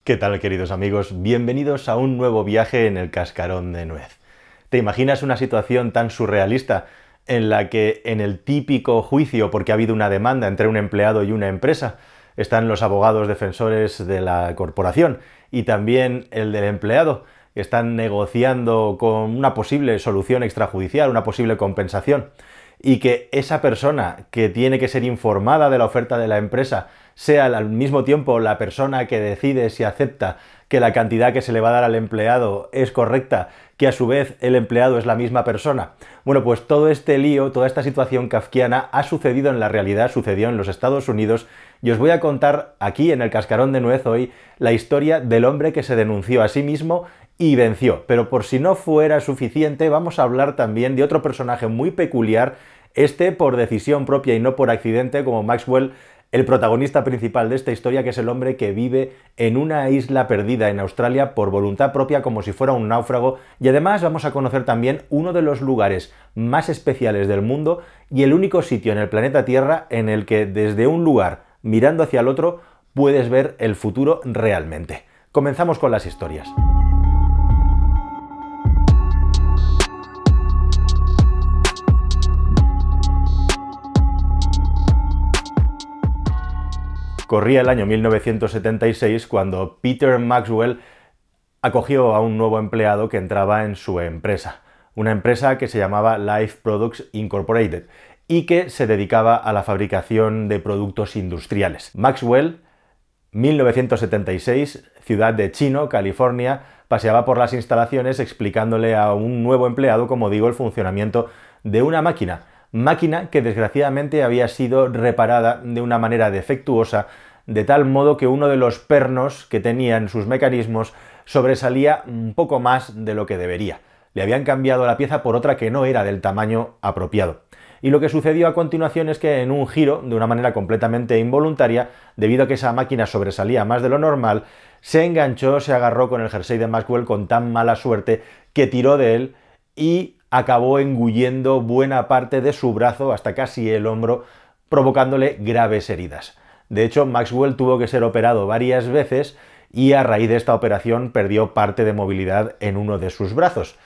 ¿Qué tal, queridos amigos? Bienvenidos a un nuevo viaje en el cascarón de nuez. ¿Te imaginas una situación tan surrealista en la que en el típico juicio, porque ha habido una demanda entre un empleado y una empresa, están los abogados defensores de la corporación y también el del empleado, que están negociando con una posible solución extrajudicial, una posible compensación, y que esa persona que tiene que ser informada de la oferta de la empresa sea al mismo tiempo la persona que decide si acepta que la cantidad que se le va a dar al empleado es correcta, que a su vez el empleado es la misma persona? Bueno, pues todo este lío, toda esta situación kafkiana ha sucedido en la realidad, sucedió en los Estados Unidos, y os voy a contar aquí en el cascarón de nuez hoy la historia del hombre que se denunció a sí mismo y venció. Pero por si no fuera suficiente, vamos a hablar también de otro personaje muy peculiar, este por decisión propia y no por accidente, como Maxwell, el protagonista principal de esta historia, que es el hombre que vive en una isla perdida en Australia por voluntad propia, como si fuera un náufrago. Y además vamos a conocer también uno de los lugares más especiales del mundo y el único sitio en el planeta Tierra en el que desde un lugar, mirando hacia el otro, puedes ver el futuro realmente. Comenzamos con las historias. Corría el año 1976 cuando Peter Maxwell acogió a un nuevo empleado que entraba en su empresa, una empresa que se llamaba Life Products Incorporated y que se dedicaba a la fabricación de productos industriales. Maxwell, 1976, ciudad de Chino, California, paseaba por las instalaciones explicándole a un nuevo empleado, como digo, el funcionamiento de una máquina que desgraciadamente había sido reparada de una manera defectuosa, de tal modo que uno de los pernos que tenía en sus mecanismos sobresalía un poco más de lo que debería. Le habían cambiado la pieza por otra que no era del tamaño apropiado. Y lo que sucedió a continuación es que en un giro, de una manera completamente involuntaria, debido a que esa máquina sobresalía más de lo normal, se enganchó, se agarró con el jersey de Maxwell con tan mala suerte que tiró de él y acabó engullendo buena parte de su brazo hasta casi el hombro, provocándole graves heridas. De hecho, Maxwell tuvo que ser operado varias veces y a raíz de esta operación perdió parte de movilidad en uno de sus brazos.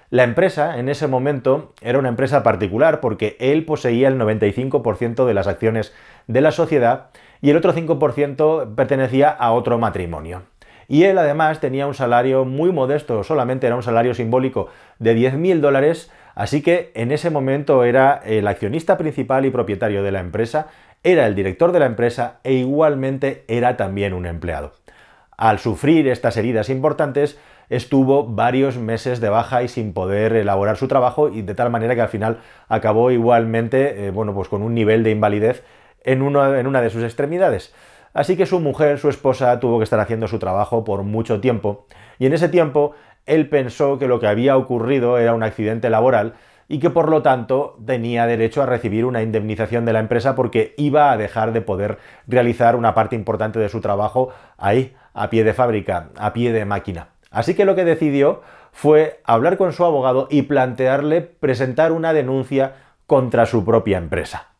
La empresa, en ese momento, era una empresa particular porque él poseía el 95% de las acciones de la sociedad y el otro 5% pertenecía a otro matrimonio. Y él además tenía un salario muy modesto, solamente era un salario simbólico de $10.000, así que en ese momento era el accionista principal y propietario de la empresa, era el director de la empresa e igualmente era también un empleado. Al sufrir estas heridas importantes, estuvo varios meses de baja y sin poder elaborar su trabajo, y de tal manera que al final acabó igualmente pues con un nivel de invalidez en una de sus extremidades. Así que su mujer, su esposa, tuvo que estar haciendo su trabajo por mucho tiempo, y en ese tiempo él pensó que lo que había ocurrido era un accidente laboral y que por lo tanto tenía derecho a recibir una indemnización de la empresa porque iba a dejar de poder realizar una parte importante de su trabajo ahí, a pie de fábrica, a pie de máquina. Así que lo que decidió fue hablar con su abogado y plantearle presentar una denuncia contra su propia empresa.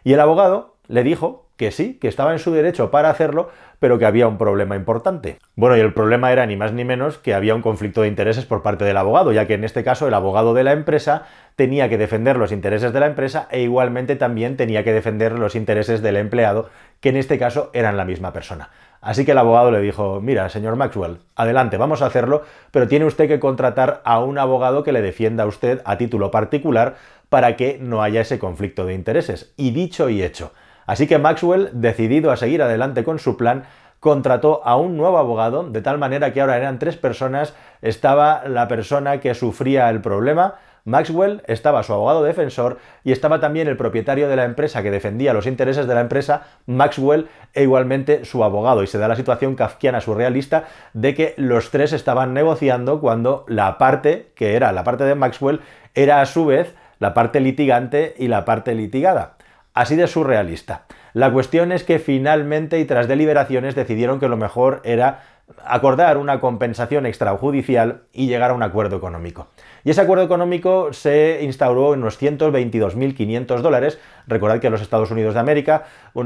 Y el abogado le dijo que sí, que estaba en su derecho para hacerlo, pero que había un problema importante. Bueno, y el problema era ni más ni menos que había un conflicto de intereses por parte del abogado, ya que en este caso el abogado de la empresa tenía que defender los intereses de la empresa e igualmente también tenía que defender los intereses del empleado, que en este caso eran la misma persona. Así que el abogado le dijo: mira, señor Maxwell, adelante, vamos a hacerlo, pero tiene usted que contratar a un abogado que le defienda a usted a título particular para que no haya ese conflicto de intereses. Y dicho y hecho. Así que Maxwell, decidido a seguir adelante con su plan, contrató a un nuevo abogado, de tal manera que ahora eran 3 personas. Estaba la persona que sufría el problema, Maxwell, estaba su abogado defensor y estaba también el propietario de la empresa que defendía los intereses de la empresa, Maxwell, e igualmente su abogado. Y se da la situación kafkiana surrealista de que los 3 estaban negociando cuando la parte, que era la parte de Maxwell, era a su vez la parte litigante y la parte litigada. Así de surrealista. La cuestión es que finalmente y tras deliberaciones decidieron que lo mejor era acordar una compensación extrajudicial y llegar a un acuerdo económico. Y ese acuerdo económico se instauró en unos $122.500. Recordad que en los Estados Unidos de América,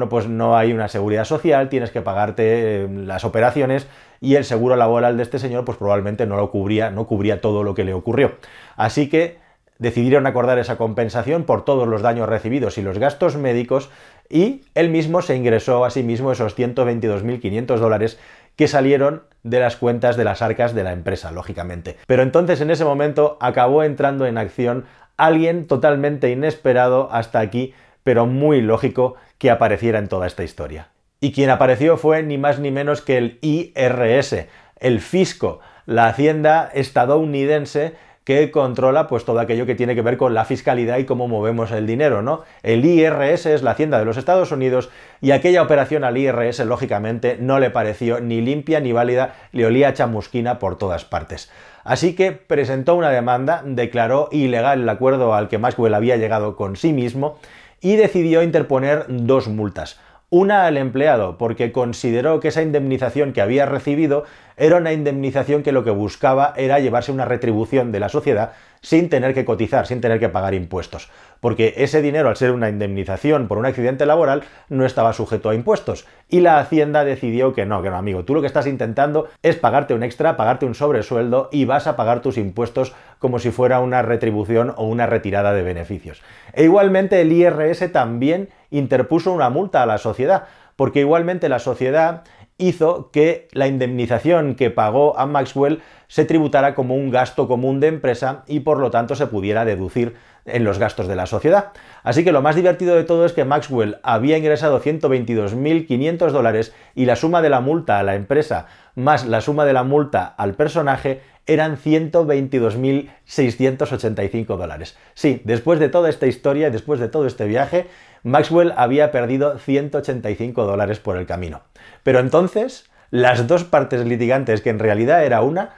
pues no hay una seguridad social, tienes que pagarte las operaciones y el seguro laboral de este señor pues probablemente no cubría todo lo que le ocurrió. Así que decidieron acordar esa compensación por todos los daños recibidos y los gastos médicos, y él mismo se ingresó a sí mismo esos 122.500 dólares que salieron de las cuentas de las arcas de la empresa, lógicamente. Pero entonces en ese momento acabó entrando en acción alguien totalmente inesperado hasta aquí, pero muy lógico que apareciera en toda esta historia. Y quien apareció fue ni más ni menos que el IRS, el fisco, la hacienda estadounidense que controla pues todo aquello que tiene que ver con la fiscalidad y cómo movemos el dinero, ¿no? El IRS es la hacienda de los Estados Unidos, y aquella operación al IRS lógicamente no le pareció ni limpia ni válida, le olía a chamusquina por todas partes. Así que presentó una demanda, declaró ilegal el acuerdo al que Maxwell había llegado con sí mismo y decidió interponer dos multas. Una al empleado, porque consideró que esa indemnización que había recibido era una indemnización que lo que buscaba era llevarse una retribución de la sociedad sin tener que cotizar, sin tener que pagar impuestos. Porque ese dinero, al ser una indemnización por un accidente laboral, no estaba sujeto a impuestos. Y la Hacienda decidió que no, amigo, tú lo que estás intentando es pagarte un extra, pagarte un sobresueldo, y vas a pagar tus impuestos como si fuera una retribución o una retirada de beneficios. E igualmente el IRS también interpuso una multa a la sociedad, porque igualmente la sociedad hizo que la indemnización que pagó a Maxwell se tributara como un gasto común de empresa y por lo tanto se pudiera deducir en los gastos de la sociedad. Así que lo más divertido de todo es que Maxwell había ingresado 122.500 dólares y la suma de la multa a la empresa más la suma de la multa al personaje eran 122.685 dólares. Sí, después de toda esta historia y después de todo este viaje, Maxwell había perdido 185 dólares por el camino. Pero entonces, las dos partes litigantes, que en realidad era una,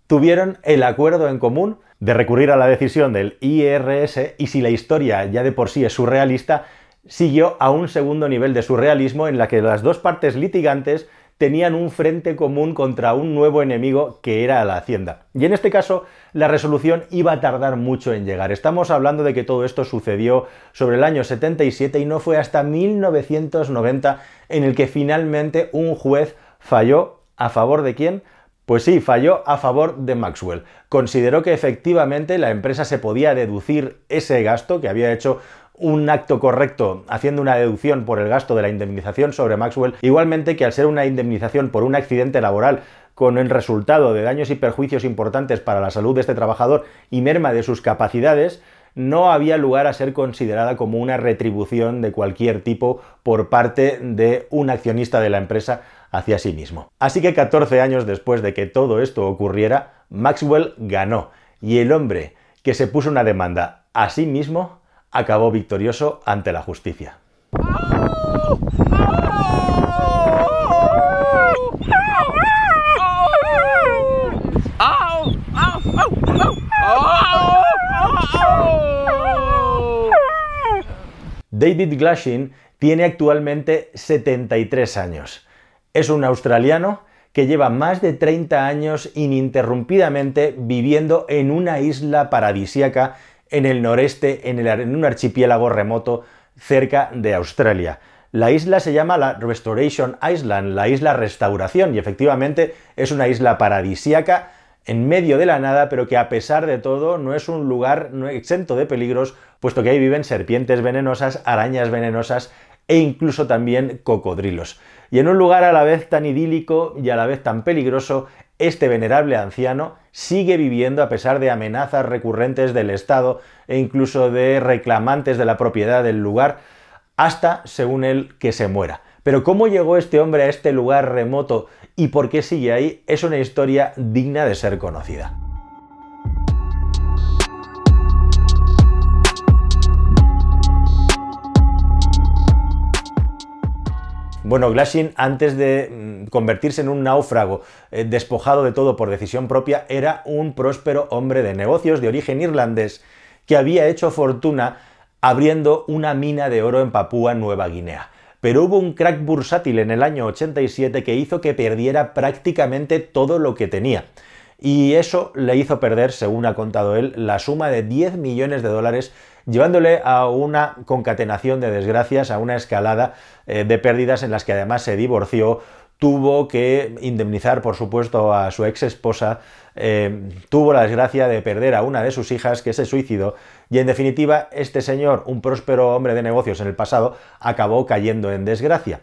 tuvieron el acuerdo en común de recurrir a la decisión del IRS, y si la historia ya de por sí es surrealista, siguió a un segundo nivel de surrealismo en la que las dos partes litigantes tenían un frente común contra un nuevo enemigo que era la Hacienda. Y en este caso, la resolución iba a tardar mucho en llegar. Estamos hablando de que todo esto sucedió sobre el año 77 y no fue hasta 1990 en el que finalmente un juez falló a favor de ¿quién? Pues sí, falló a favor de Maxwell. Consideró que efectivamente la empresa se podía deducir ese gasto, que había hecho un acto correcto haciendo una deducción por el gasto de la indemnización sobre Maxwell, igualmente que al ser una indemnización por un accidente laboral con el resultado de daños y perjuicios importantes para la salud de este trabajador y merma de sus capacidades, no había lugar a ser considerada como una retribución de cualquier tipo por parte de un accionista de la empresa hacia sí mismo. Así que 14 años después de que todo esto ocurriera, Maxwell ganó, y el hombre que se puso una demanda a sí mismo acabó victorioso ante la justicia. David Glashin tiene actualmente 73 años. Es un australiano que lleva más de 30 años ininterrumpidamente viviendo en una isla paradisíaca en el noreste, en un archipiélago remoto cerca de Australia. La isla se llama la Restoration Island, la isla Restauración, y efectivamente es una isla paradisíaca en medio de la nada, pero que a pesar de todo no es un lugar no exento de peligros, puesto que ahí viven serpientes venenosas, arañas venenosas e incluso también cocodrilos. Y en un lugar a la vez tan idílico y a la vez tan peligroso, este venerable anciano sigue viviendo a pesar de amenazas recurrentes del Estado e incluso de reclamantes de la propiedad del lugar, hasta, según él, que se muera. Pero cómo llegó este hombre a este lugar remoto y por qué sigue ahí es una historia digna de ser conocida. Bueno, Glashin, antes de convertirse en un náufrago despojado de todo por decisión propia, era un próspero hombre de negocios de origen irlandés que había hecho fortuna abriendo una mina de oro en Papúa Nueva Guinea. Pero hubo un crack bursátil en el año 87 que hizo que perdiera prácticamente todo lo que tenía. Y eso le hizo perder, según ha contado él, la suma de 10 millones de dólares, llevándole a una concatenación de desgracias, a una escalada de pérdidas en las que además se divorció, tuvo que indemnizar, por supuesto, a su ex esposa, tuvo la desgracia de perder a una de sus hijas que se suicidó y, en definitiva, este señor, un próspero hombre de negocios en el pasado, acabó cayendo en desgracia.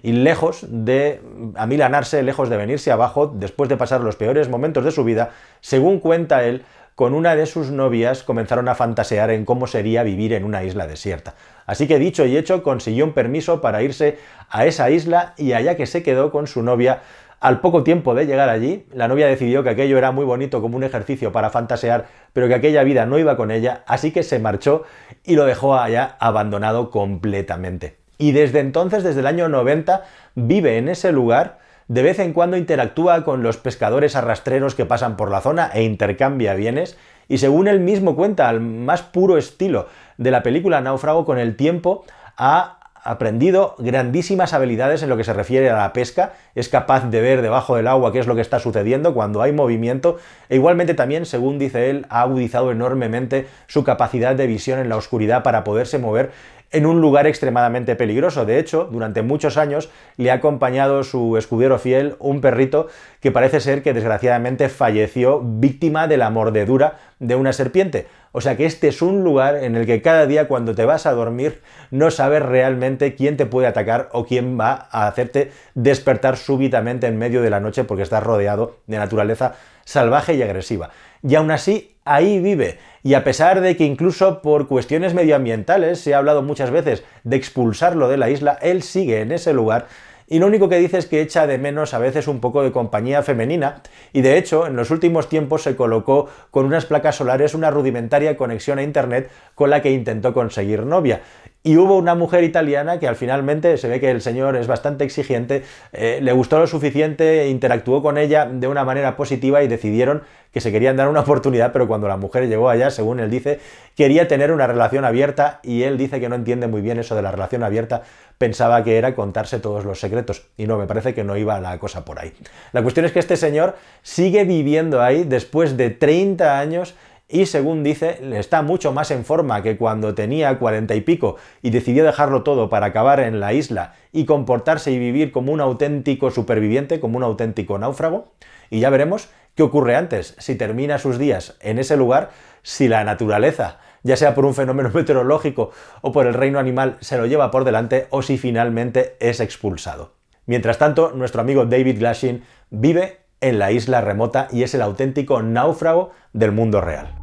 Y lejos de amilanarse, lejos de venirse abajo, después de pasar los peores momentos de su vida, según cuenta él, con una de sus novias comenzaron a fantasear en cómo sería vivir en una isla desierta. Así que, dicho y hecho, consiguió un permiso para irse a esa isla y allá que se quedó con su novia. Al poco tiempo de llegar allí, la novia decidió que aquello era muy bonito como un ejercicio para fantasear, pero que aquella vida no iba con ella, así que se marchó y lo dejó allá abandonado completamente. Y desde entonces, desde el año 90, vive en ese lugar. De vez en cuando interactúa con los pescadores arrastreros que pasan por la zona e intercambia bienes, y según él mismo cuenta, al más puro estilo de la película Náufrago, con el tiempo ha aprendido grandísimas habilidades en lo que se refiere a la pesca, es capaz de ver debajo del agua qué es lo que está sucediendo cuando hay movimiento, e igualmente también, según dice él, ha agudizado enormemente su capacidad de visión en la oscuridad para poderse mover en un lugar extremadamente peligroso. De hecho, durante muchos años le ha acompañado su escudero fiel, un perrito que parece ser que desgraciadamente falleció víctima de la mordedura de una serpiente. O sea que este es un lugar en el que cada día cuando te vas a dormir no sabes realmente quién te puede atacar o quién va a hacerte despertar súbitamente en medio de la noche porque estás rodeado de naturaleza salvaje y agresiva. Y aún así, ahí vive. Y a pesar de que incluso por cuestiones medioambientales se ha hablado muchas veces de expulsarlo de la isla, él sigue en ese lugar. Y lo único que dice es que echa de menos a veces un poco de compañía femenina, y de hecho en los últimos tiempos se colocó con unas placas solares una rudimentaria conexión a internet con la que intentó conseguir novia. Y hubo una mujer italiana que al finalmente se ve que el señor es bastante exigente, le gustó lo suficiente, interactuó con ella de una manera positiva y decidieron que se querían dar una oportunidad, pero cuando la mujer llegó allá, según él dice, quería tener una relación abierta y él dice que no entiende muy bien eso de la relación abierta, pensaba que era contarse todos los secretos y no, me parece que no iba la cosa por ahí. La cuestión es que este señor sigue viviendo ahí después de 30 años y, según dice, está mucho más en forma que cuando tenía 40 y pico y decidió dejarlo todo para acabar en la isla y comportarse y vivir como un auténtico superviviente, como un auténtico náufrago. Y ya veremos qué ocurre antes, si termina sus días en ese lugar, si la naturaleza, ya sea por un fenómeno meteorológico o por el reino animal, se lo lleva por delante o si finalmente es expulsado. Mientras tanto, nuestro amigo David Glashin vive en la isla remota y es el auténtico náufrago del mundo real.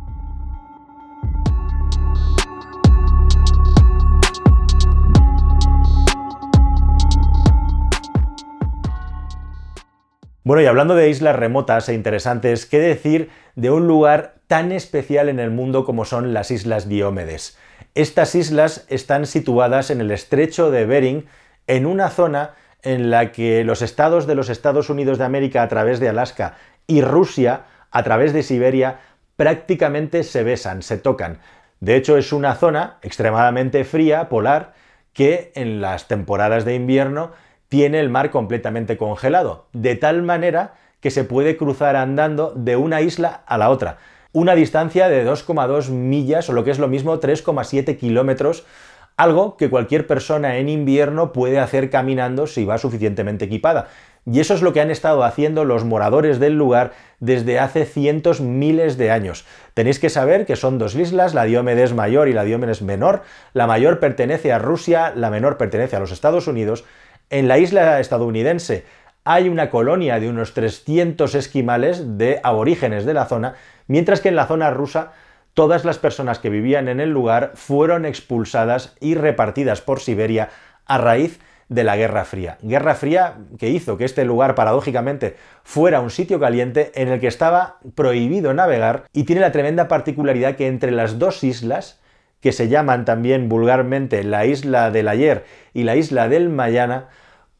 Bueno, y hablando de islas remotas e interesantes, ¿qué decir de un lugar tan especial en el mundo como son las Islas Diómedes? Estas islas están situadas en el estrecho de Bering, en una zona en la que los estados de los Estados Unidos de América a través de Alaska y Rusia a través de Siberia prácticamente se besan, se tocan. De hecho, es una zona extremadamente fría, polar, que en las temporadas de invierno tiene el mar completamente congelado, de tal manera que se puede cruzar andando de una isla a la otra. Una distancia de 2,2 millas, o lo que es lo mismo, 3,7 kilómetros, algo que cualquier persona en invierno puede hacer caminando si va suficientemente equipada. Y eso es lo que han estado haciendo los moradores del lugar desde hace cientos, miles de años. Tenéis que saber que son dos islas, la Diómedes Mayor y la Diómedes Menor. La mayor pertenece a Rusia, la menor pertenece a los Estados Unidos. En la isla estadounidense hay una colonia de unos 300 esquimales de aborígenes de la zona, mientras que en la zona rusa todas las personas que vivían en el lugar fueron expulsadas y repartidas por Siberia a raíz de la Guerra Fría. Guerra Fría que hizo que este lugar paradójicamente fuera un sitio caliente en el que estaba prohibido navegar y tiene la tremenda particularidad que entre las dos islas, que se llaman también vulgarmente la isla del ayer y la isla del mañana,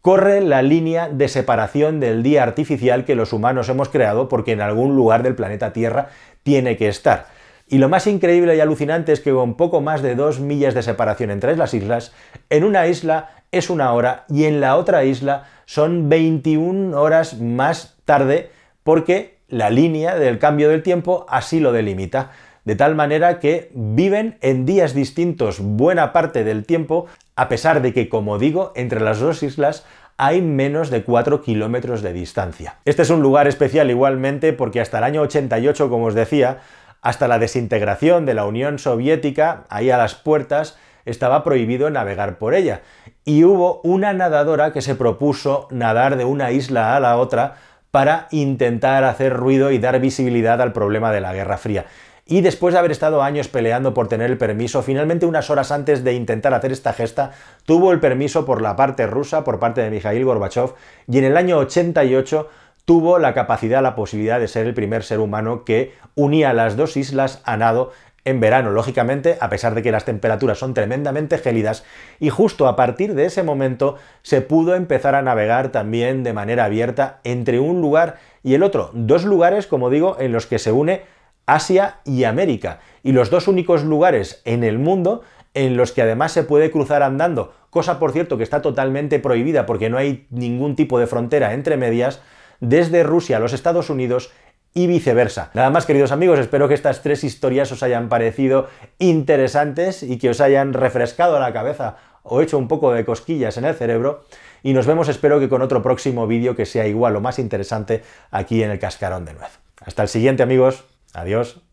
corre la línea de separación del día artificial que los humanos hemos creado porque en algún lugar del planeta Tierra tiene que estar. Y lo más increíble y alucinante es que con poco más de 2 millas de separación entre las islas, en una isla es 1 hora y en la otra isla son 21 horas más tarde porque la línea del cambio del tiempo así lo delimita. De tal manera que viven en días distintos buena parte del tiempo, a pesar de que, como digo, entre las dos islas hay menos de 4 kilómetros de distancia. Este es un lugar especial igualmente porque hasta el año 88, como os decía, hasta la desintegración de la Unión Soviética, ahí a las puertas, estaba prohibido navegar por ella. Y hubo una nadadora que se propuso nadar de una isla a la otra para intentar hacer ruido y dar visibilidad al problema de la Guerra Fría. Y después de haber estado años peleando por tener el permiso, finalmente unas horas antes de intentar hacer esta gesta, tuvo el permiso por la parte rusa, por parte de Mikhail Gorbachev, y en el año 88 tuvo la capacidad, la posibilidad de ser el primer ser humano que unía las dos islas a nado en verano, lógicamente, a pesar de que las temperaturas son tremendamente gélidas, y justo a partir de ese momento se pudo empezar a navegar también de manera abierta entre un lugar y el otro. Dos lugares, como digo, en los que se une Asia y América, y los dos únicos lugares en el mundo en los que además se puede cruzar andando, cosa por cierto que está totalmente prohibida porque no hay ningún tipo de frontera entre medias, desde Rusia a los Estados Unidos y viceversa. Nada más, queridos amigos, espero que estas tres historias os hayan parecido interesantes y que os hayan refrescado la cabeza o hecho un poco de cosquillas en el cerebro, y nos vemos, espero que con otro próximo vídeo que sea igual o más interesante aquí en el Cascarón de Nuez. Hasta el siguiente, amigos. Adiós.